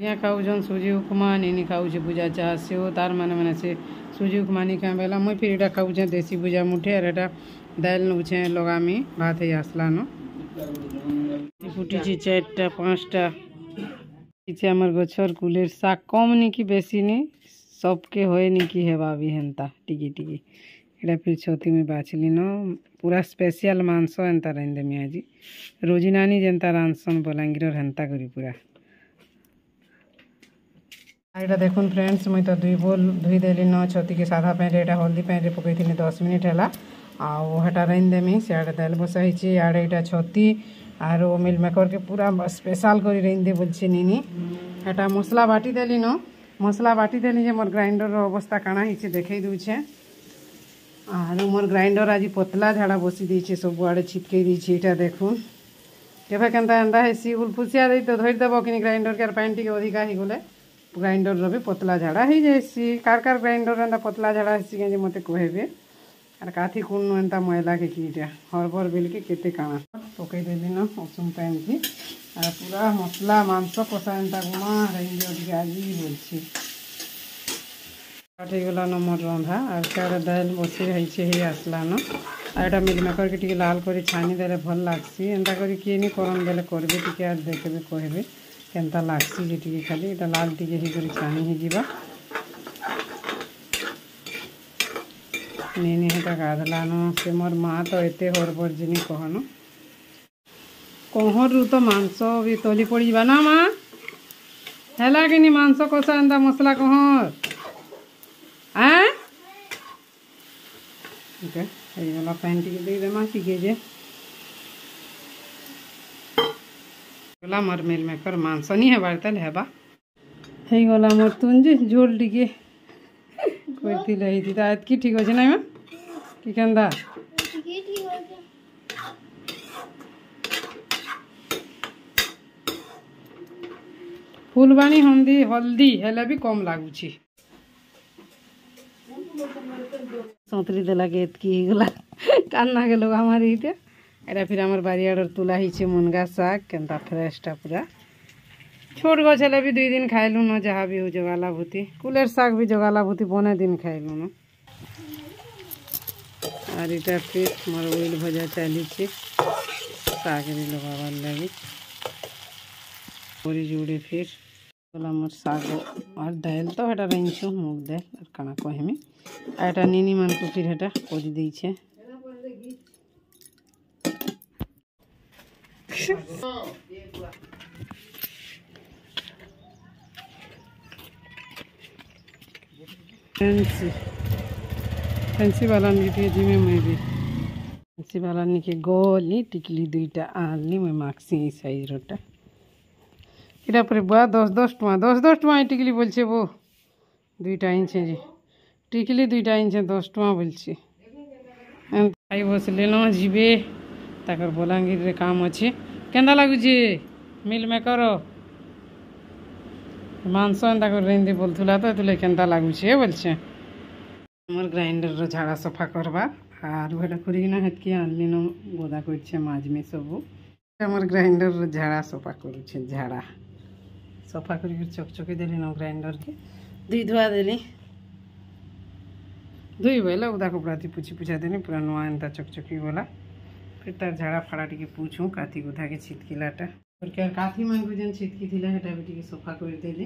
यहाँ खाऊन सुजी उपमा नीनी खाऊे भुजा चाह से तार मैंने से सुजी उपमा नहीं खाए बेला मुई फिर यहाँ खाऊे देसी भुजा मुठे और यहाँ दाल नौचे लगामी भात ही आसलान फुटी 4टा 5टा किसी आमर गछर कुलेर शाग कम नी कि बेसी नी सबके होए नी कि हेबा भी हेन्ता टिकी टिकी एटा फिर छती में बाछली न पूरा स्पेशल मांस एंता रांधेमी आज रोजी नानी जेन्ता रांधसन बलांगीर हेन्ता करी पूरा एटा देखुन फ्रेंड्स मुई तो 2 बोल धुई देली न छती के साधा पैन एटा हल्दी पैन रे पकई थी 10 मिनिट है आउ हेटा रांधेमी सियाड़े दाल बसाई आड़े एटा छती आरो मिल मेकर के पूरा स्पेशल करी रांधे बोलछे नीनी हेटा मसला बाटी देली न मसला बाटी देली जे मोर ग्राइंडर अवस्था काना हिचे देखई दूछे आरो मोर ग्राइंडर आज पतला झाड़ा बसी देछे सब आड़े छिटके दीछे एटा देखुन केबे केनता एंदा हेसी उलफुसिया दे तो धरि देबो कि ग्राइंडर के पैन टिके अधिका ही गले ग्राइंडर रो भी पतला झाड़ा ही जैसी कार ग्राइंडर एंता पतला झाड़ा हेसी के मते कहबे और काथी कुन एंता मैला के कीटा हरबर बिल के केते काना पकई देली न उसुम पैन थी और पूरा मसला मांस कषा एंता गुमा रही अधिका आज बोलछी गला न मोर रंधा और सियाड़े दाल बसी रही ही आसला न और एटा मिल मेकर के टिके लाल कर छानी देले भल लागसी एंता करी किए नी करन बेले करबे टिके आज देखबे कहबे केनता लागसी जे टिके खाली एटा लाल टिके ही करी छानी ही जीवा नीनी हेटा गाधलान से मोर माँ तो एते हरबर जिनी कहन कहरु तो मांस भी तली पड़ जा ना माँ है कि मांस कषा एंता मसला कहर गला पैन टिके दे देमा टिके जे गला मोर मिल मेकर मांस नहीं है बारतल हेबा हे गला मोर तुंजी झोल टिके करती लही थी एतकी ठीक अच्छे ना माँ कि केंदा फुलबाणी हल्दी हेले भी कम लगुच सतरी देला के एतकी गला कान्ना के लोग हमारे इते एटा फिर आमर बारियाडर तुला ही मुनगा शाग केनता फ्रेशटा पूरा छोट गछ हेले भी 2 दिन खाइलु न जहाँ भी हो जगाला भूति कुलेर शाग भी जगाला भूति बने दिन खाइलु न और इटा फिर मोर ओइल भजा चली शाग भी लगाबार लगी पूरी जुड़े फिर बोला मोर शाग और दाल तो हेटा रंगछु मूग दाल और काना कहमी एटा नीनी मन को फिर हेटा कर दी छे फैंसी वाला निके जिमे मैं भी फैंसी वाला निके गोली टिकली 2टा आनली मैं माक्सी साइज रोटा इटा पर बुआ 10 टका टिकली बोलछे वो 2टा इंच जी टिकली 2टा इंच 10 टका बोलछे आई बस लेना जीवे ताकर बलांगीर रे काम अच्छे केंदा लागुचे मिल मेकर मांस एंता कर रेंदी बोलथुला तो तुले केंता लागुचे बोलछे मोर ग्राइंडर झाड़ा सफा करवा और वेटा करिना हेतकी आनली न गोदा करछे माज में सब मोर ग्राइंडर झाड़ा सफा करुछे झाड़ा सफा कर चकचकी देली न ग्राइंडर के दुई धुआ देली दुई बेला उदा कपड़ा थी पुछी पुछा देनी पूरा नुआ एंता चकचकी गला फिर तार झाड़ा फाड़ा टिके पूछूँ काथी गुथा के छिटकिलाटा और क्या काथी मन को जेन छिटकी थिला हेटा भी टिके सफा कर देली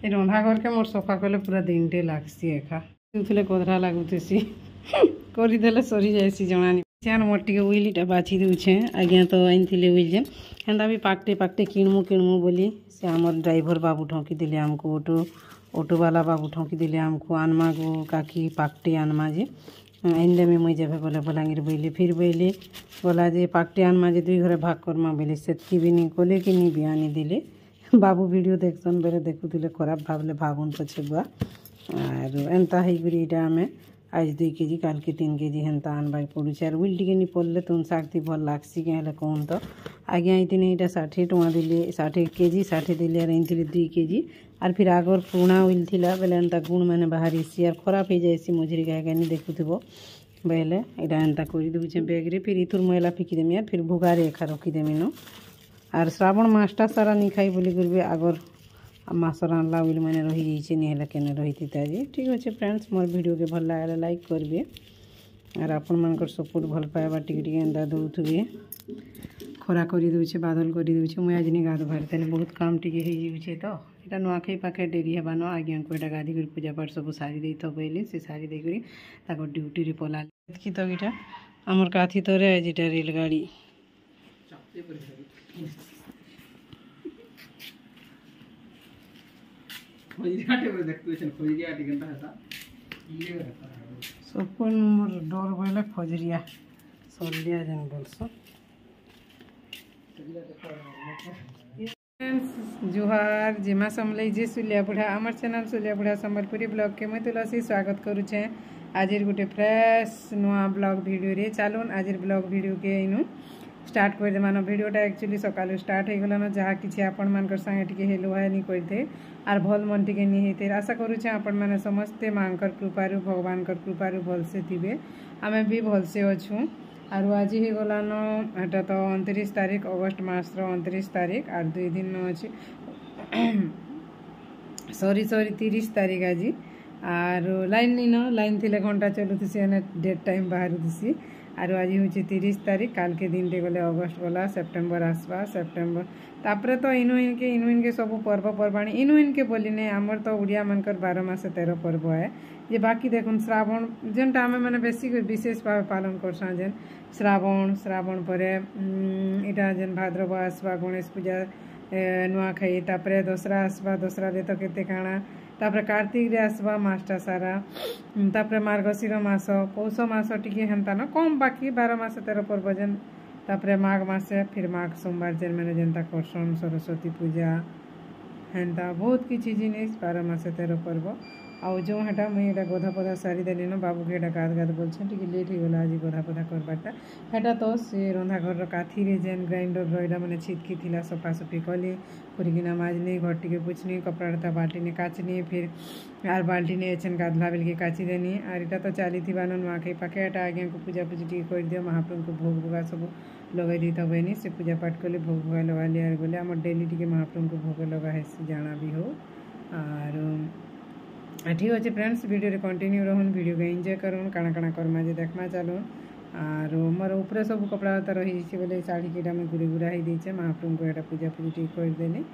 ए रंधा घर के मोर सफा कले पूरा दिनटे लागसी एखा तुले कोधरा लागुतेसी करी देले सरी जायसी जणानी चार मोर टिके उइलीटा बाछि देउछे आज्ञा तो आइनथिले उइल जेन हेंदा भी पाकटे पाकटे किणमु बोली से हमर ड्राइवर बाबू ठोकी दिले हमको ऑटो वाला बाबू ठोकी दिले हमको आनमा गो काकी पाकटे आनमा जे आइंदे में मुई जेबे बोले बलांगीर बोले फिर बोले बोला जे पाकटे आनमा जे 2 घरे भाग करमा बोले सेतकी भी नहीं कोले कि नहीं बिहानी दिले बाबू वीडियो देखसन बेले देखुले खराब भावले भावुन पछे बुआ और एंता ही गुरीटा में आज 2 केजी काल के 3 केजी हेन्ता आनबाई पड़ुछे और उल्टी के नहीं पड़ले तुम शागती भल लागसी के हेले कहून तो आगे आईने यहाँ 60 टका दिले 60 केजी 60 दिले और आनी 2 केजी और फिर आगर पुणा उइल थिला बेले एंता गुण मैंने बाहर इसी और खराब हो जाए मझिरी गाय गानी देखुब बेले यहाँ एंता कर दूचे बैग रे फिर इतुर मैला फिकी देमी और फिर भुगारे एखा रखीदेमी न आर श्रावण मासटा सारा नहीं खाई बोली कर आगर मास रान्ला बोली मैंने रही जाइए नहीं है केने रही थी आज ठीक अच्छे फ्रेंड्स मोर वीडियो के भल लगे लाइक करेंगे और आपण मानकर सपोर्ट भल पाइबा टिके एंता दौथे खरा कर दूचे बादल कर दूचे मुझे आज नहीं गाधो बाहर तेल बहुत काम टी हो तो यहाँ नुआखाई पाखे डेरी हेबान आज्ञा को यहाँ गाधी कर पूजा पाठ सब सारी दे बोली से सारी देकर ड्यूटी पला कि तो यहाँ आमर काथी तरे आज यहाँ रेलगाड़ी सपन मोर डर बोले फजरिया सलिया जेन बोलस जुहार जिमा समलई जे सुलिया बुढ़ा आमर चैनल सुलिया बुढ़ा संबलपुरी ब्लॉग के मैं तुलसी स्वागत करुचे आज गोटे फ्रेश नुआ ब्लॉग वीडियो रे चलून आज ब्लॉग वीडियो के इनु स्टार्ट कर देमान वीडियोटा एक्चुअली सकालू स्टार्ट हो गलान जहाँ किसी आपण मानकर संगे टिके हेलो हाय नहीं करते आर भल मन टिके नहीं होते आशा करुचे आपण माने समस्ते मांकर कृपारू भगवान कृपारू भलसे थिबे आमे भी भलसे अच्छू आर आज ही गलान एटा तो 29 तारीख अगस्ट मास 29 तारीख आर 2 दिन अच्छे सॉरी 30 तारीख आज आर लाइन नहीं न लाइन थिले घंटा चलुथी डेट टाइम बाहर थी आर आज हूँ 30 तारीख काल के दिन गले अगस्ट गला सेप्टेम्बर आसवा सेप्टेम्बर तापर तो इनु के सब पर्वपर्वाणी इनु के बोली नहीं आमर तो उड़िया मानकर 12 मास 13 पर्व है जे बाकी देखुन श्रावण जेनटा आम मैंने बेसी विशेष भाव पालन करसा जेन श्रावण पर इटा जेन भाद्रव आसवा गणेश पूजा नुआखाई तापर दसरा आसवा दसरा रे तो केते काଣା तापर कार्तिक रे आसवा मासटा सारा तापर मार्गशीर मास पौष मास टिके हेन्ता न कम बाकी 12 मास 13 पर्व जेन तापर माघ मासे फिर माघ सोमवार जेन मैंने जेनता करसन सरस्वती पूजा हेन्ता बहुत किसी जिनिस 12 मास 13 पर्व आउ जो हेटा मुझे यहाँ गधा पधा सारी देली न बाबू के गाद बोलछन टिके लेट हो गला आज गधा पधा करबाटा हेटा तो से रंधा घर काथी रे जेन ग्राइंडर रहा मैंने छिटकी थिला सफासफी कली करकिना माजनी घर टिके पुछनी कपड़ा लता बाल्टी ने काचनी फिर आर बाल्टी ने एछन गाधला बेल के काची देनी आर इटा तो चली थी नुआखाई पाखे एटा आज्ञा को पूजा पूजी टिके कर दियो महाप्रभु को भोग भोगा सब लगे दी तब नहीं से पूजा पाठ कले भोग भोगा लगा लिया आर गले आम डेली टिके महाप्रभु को भोग लगा है जाना भी हो आर ठीक अच्छे फ्रेंड्स वीडियो रे कंटिन्यू रहन वीडियो के एंजॉय करूँ काଣା काଣା करमा जे देखना चलूँ आर मोर ऊपर सब कपड़ा लता रही बोले शाढ़ी के मुझे घूरी घूरा ही देचे महाप्रभु को यहाँ पूजा पूजी टी करदेली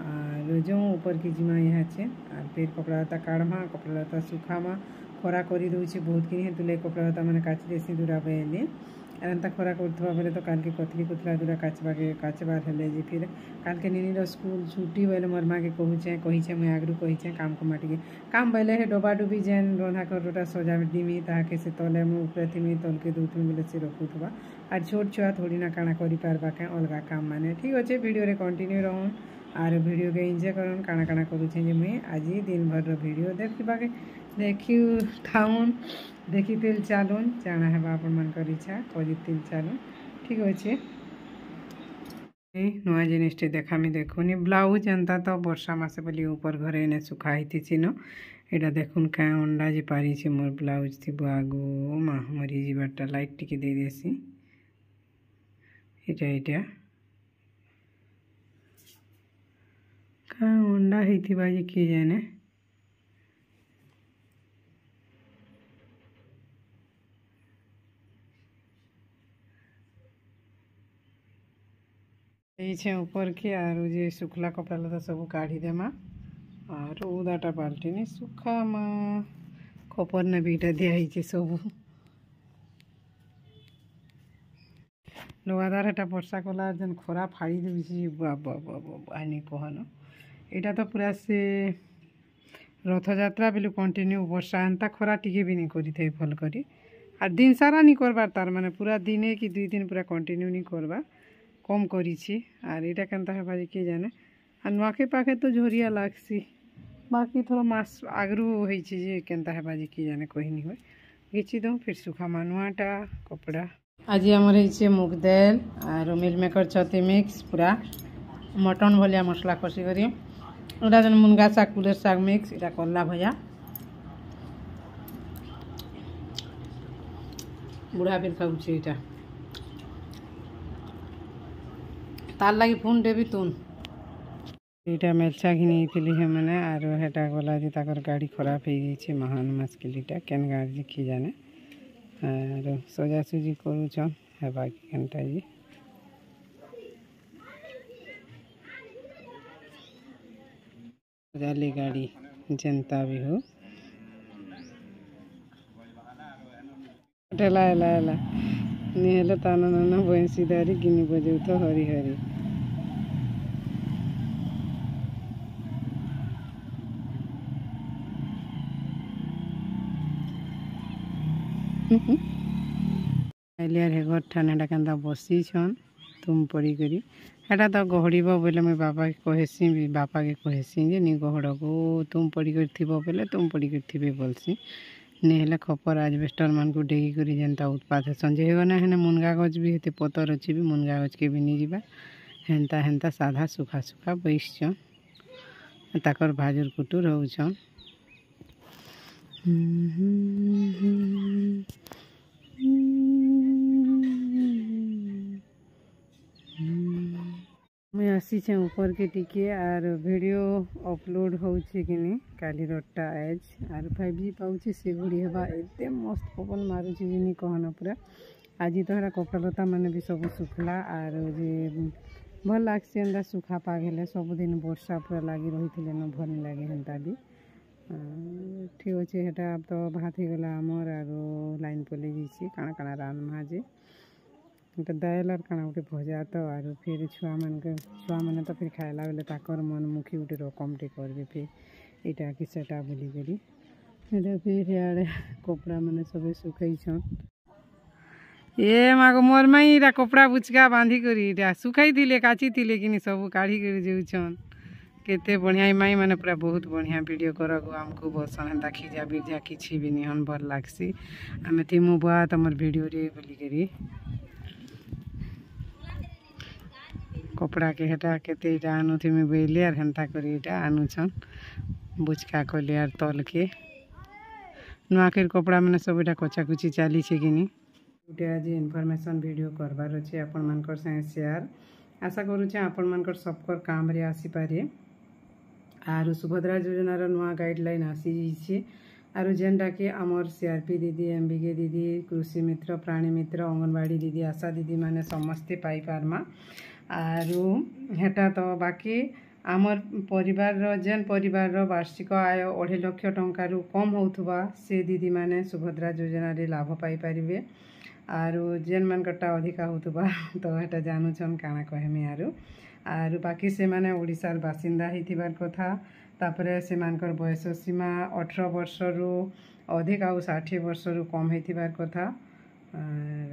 आर जो ऊपर की जिमा यहाँ छे आर फिर कपड़ा लता काढ़मा कपड़ा लता सुखामा खरा कर दूचे बहुत कि तुले कपड़ा लता मैंने काची देसी दूरा बेली एंता खरा करथवा बेले तो काल के कतली कुतला दूरा काचबार हेले जे फिर काल के निनी स्कूल छुट्टी बेले मोर माँ के कहीचे मुझे आगरू कहीचे काम को माटी काम बेले हे डोबा डुबी जेन रंधा करोटा सजा दिमी ताके से तले मुझे ऊपर थी तल के दूथमी बेले से रखुवा आर छोट छुआ थोड़ी ना काଣା करि पारबा के अलगा काम माने ठीक अच्छे वीडियो रे कंटिन्यू रहूँ आर वीडियो के एंजॉय करन काଣା काଣା करूचे जे मुई आज दिन भर वीडियो देखी थाउन देखी तिल चलून जाना है आपण मानकर इच्छा करी तिल चलून ठीक अच्छे नुआ जिनिसटे देखामी देखुनी ब्लाउज एंता तो वर्षा मासे बोली ऊपर घरे एने सुखाई न एटा देखुन क्या अंडा जे पारी मोर ब्लाउज थी आगो माँ मरी जीवारटा लाइट टिके दे देसी एटा क्या अंडा होइथिबा जे किए जाने ये ऊपर के आर जे सुखला कपड़ा लता सब काढ़ी देमा और उदाटा बाल्टी नहीं सुखा माँ खपर ने बीटा दिया सब लगातार एटा वर्षा कला जेन खरा फाड़ी दूसरी बानी कहन यहाँ तो पूरा से रथयात्रा बेलू कंटिन्यू वर्षा एंता खरा टिके भी नहीं करी थे भल करी आर दिन सारा नहीं करबार तार माने पूरा दिने कि 2 दिन पूरा कंटिन्यू नहीं करबा कम करी आर यहाँ केनता हेबा जे किए जाने आ नुआखाई पाखे तो झोरिया लागसी बाकी थोड़ा मास आगरू होई जे केनता हेबा जे किए जाने कही नहीं हो घिची दो फिर सुखा मानुआटा कपड़ा आज आमर है मुग दाल और मिल मेकर छती मिक्स पूरा मटन भलिया मसला कषि करी एटा जन मुनगा शाग कुलेर शाग मिक्स एटा कल्ला भजा बुढ़ा बिल खाऊे यहाँ तार लगी फोन देवी तुन एटा मेलछा घिनी है मैंने आरो हेटा गला जे ताकर गाड़ी खराब हो गई महान मुश्किलटा केन गाड़ी कि जाने आरो सजासुजी करूछन है बाकी केनटा जी सजाली गाड़ी जनता भी हो ला ला ला निहले ताना नाना भैंसी दारी गिनी बजाऊ तो हरी हरी आइलियार हे घर ठानेटा केन्ता बसी छन तुम पड़ी करी हेटा तो गहड़ब बोले मुझे बापा के कहसी बापा के कहसी जे नी गहड़ को तुम पड़ी कर थिबो बोले तुम पड़ी कर थिबे बोलसी नहीं हेले खपर आजबेस्टर मान को डेगी करी जेनता उत्पात है संजे हेगना हेने मुनगा गज भी हेते पतर अच्छी भी मुनगा गज के भी नहीं जीवा हेन्ता हेन्ता साधा सुखा सुखा बैसछन ताकर भाजुर कुटुर होउछन मैं आसी ऊपर के टिके आर वीडियो अपलोड होउछि कि नहीं काली रोटा आज आर 5G पाउछि से घुड़ी हेबा एते मस्त पवन मारुछि जिनी कहना पूरा आज तो हरा कपड़ा लता माने भी सब सुखला आर जे भल लागछि एंदा सुखा पाग हेले सब दिन वर्षा पूरा लागी रहिथिले न भल लागे हेंता भी ठीक अच्छे हेटा तो भात हो गला आमर आर लाइन पलि जाइए काଣା काଣା रान्धमा जे गोटे दाल और काଣା गोटे भजा तो आर फिर छुआ मैंने तो फिर खाइला बेले ताकर मन मुखी गोटे रकमटे करबे फिर इटा कि सेटा बोली करी फिर इे कपड़ा मैंने सब सुखैछन ए मागो मोर माई इटा कपड़ा बुचका बांधी करी इटा सुखाई दिले काची दिले कि सब काढ़ी कर जाऊछन केते बढ़िया माई मैंने पूरा बहुत बढ़िया वीडियो करगो आमको बसन हेन्ता खिजा बिजा किसी भी नहीं हन भल लागसी आमे थिमु बुआ तमर वीडियो रे बोली करी कपड़ा के हेटा केते इटा आनु थिमे बेले आर हेन्ता करी इटा आनुछन बुचका कले आर तल के नुआखेर कपड़ा मैंने सब इटा कचाकुची चली छे कि नहीं गोटे आज इनफॉरमेशन वीडियो करबार अच्छे आपण मानकर संगे शेयर आशा करुचे आपण मानकर सबकर काम रे आसी पारे आर सुभद्रा योजनार नुआ गाइडलाइन आसी जाइए आर जेनटा कि आमर CRP दीदी MBK दीदी कृषि मित्र प्राणी मित्र अंगनवाड़ी दीदी आशा दीदी माने समस्ते पाई पारमा आर हेटा तो बाकी आमर परिवार जेन परिवार वार्षिक आय 2.5 लाख टंकार कम होथुबा से दीदी माने सुभद्रा योजना रे लाभ पाई पारिबे आर जेन मानकटा अधिका होथुबा तो हेटा जानूछन काଣା कहमी आर बाकी से माने ओडिशार बासिंदा हिथिबार कथा तापरे से मानकर बयस सीमा 18 वर्ष रु अधिक आउ 60 वर्ष रु कम हिथिबार कथा आर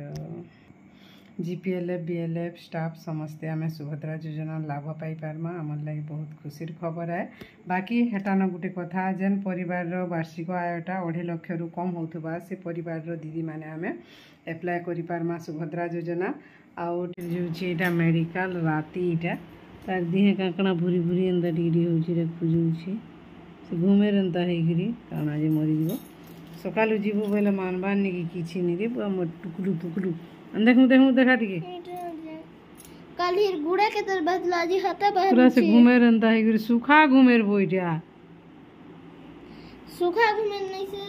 GPLF BLF स्टाफ समस्ते आमे सुभद्रा योजना लाभ पाई पारमा आमर लगी बहुत खुशी खबर है बाकी हेटा न गोटे कथा जेन परिवार वार्षिक आयटा 2.5 लाख रु कम होथुबा से परिवार दीदी माने आमे एप्लाय करि पारमा सुभद्रा योजना आउट जो मेडिकल राति इटा तार दिहे काकड़ा भूरी भूरी एंता टिके होउछि रे खुजुछि से घुमे रंता हेगिरी काना जे मरि जीवो सकालु जीवो बेले मानबार नि कि किछि नि रे पूरा मोर टुकड़ू टुकड़ू देखू देखू देखा टिके कालीर गुड़ा के तर बदला जी हता बाहर पूरा से घुमे रंता हेगिरी सुखा घुमेर बोइटा सुखा घुमे नहीं से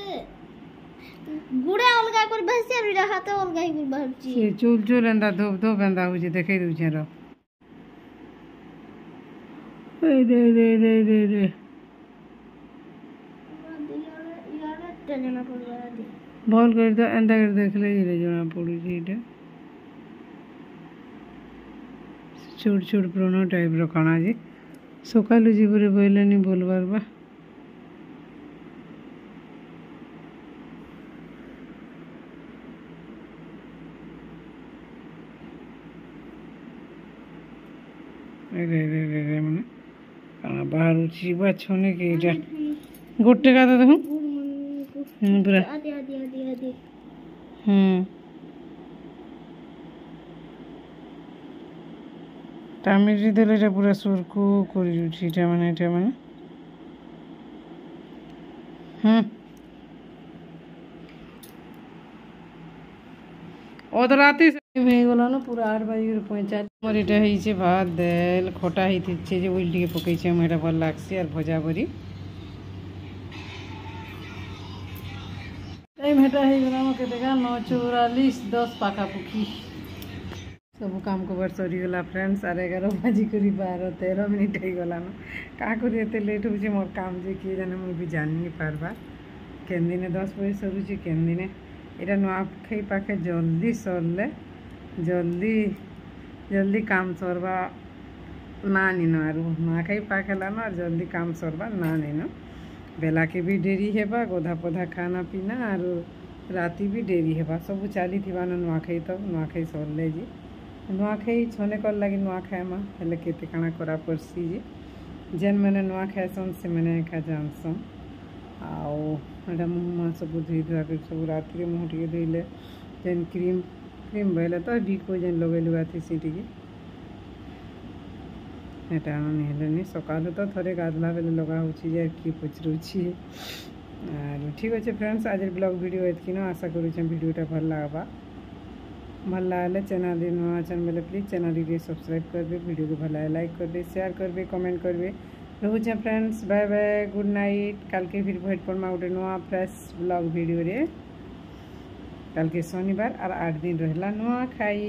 गुड़ा अलगा कर बहसे रे हाथ अलगा ही बाहर छी से चोल चोल एंदा धोप धोप एंदा होछि देखै दउछे रो रे रे रे रे रे भल कर दो एंदा कर देख ले रे जना पड़ू छी इटा छोट छोट प्रोनो टाइप रो खाना जी सकालु जीवरे बोलनी बोलबार बा रे रे रे रे माने काना बाहर जीवा छने के इटा गोटे का तो देखो पूरा आदि आदि आदि आदि टामिरी देले रे पूरा सुरकु करि जुछि इटा माने ओ तो राती ହେଇଗଲାନ ପୁରା 8:45 ମୋର ଏଇଟା ହେଇଛି ଭାତ ଦେଲ ଖଟା ହେଇଥିছে ଯେ ଉଇଲ ଟିକେ ପକେଇছে ମୁଁ ଏଇଟା ଭଲ ଲାଗ୍ସି আর ଭଜା ବରି এই মেটা ହେଇଗଲାନ କେତେକା 9:44 10 ପାଖାପାଖି ସବୁ କାମ କବାର ସରିଗଲା ଫ୍ରେଣ୍ଡସ୍ আর 11 ବାଜି କରି 12-13 ମିନିଟ୍ ହେଇଗଲାନ କାଁ କରି ଏତେ ଲେଟ୍ ହେଉଛି ମୋର କାମ ଯେ କିଏ ଜାନେ ମୁଁ ବି ଜାଣିନି ପାରବା କେନ୍ ଦିନେ 10 ବଜେ ସରୁଛି କେନ୍ ଦିନେ ଏଇଟା ନୂଆଖାଇ ପାଖେ ଜଲ୍ଦି ସରଲେ जल्दी काम सरवा ना निन आर नूआखाई पाख हेलान और जल्दी काम सरवा ना निन बेला के भी डेरी हेबा गोधा पोधा खाना पीना और राति भी डेरी हेबा सब चली थी नूआखाई तो नूआखाई सरले जी नूआखाई छने कर लगी नूआखाईमा हेले केते काଣା करा पड़सी जी जेन मैंने नुआ खाएसन से मैंने एका जानसन आउ एटा मुँह माँ सब धोई धुआ कर सब राति मुँह टे धोइले जेन क्रीम बोले तो भिको जेन लगेलु आती टी एटा नहीं सका तो थोड़े गाधला बेले लगा कि पचरुची और ठीक अच्छे फ्रेंड्स आज ब्लॉग वीडियो एतकी आशा करुचे वीडियोटा भल लगवा भल लगे चैनल नुआ चैनल बेले प्लीज चैनल टी सब्सक्राइब करबे वीडियो को भल लाइक करबे शेयर करबे कमेंट करबे रोचे friends bye bye good night कल के फिर भेट पड़मा गोटे नुआ फ्रेश ब्लॉग वीडियो रे कल के शनिवार और 8 दिन रहला नुआखाई।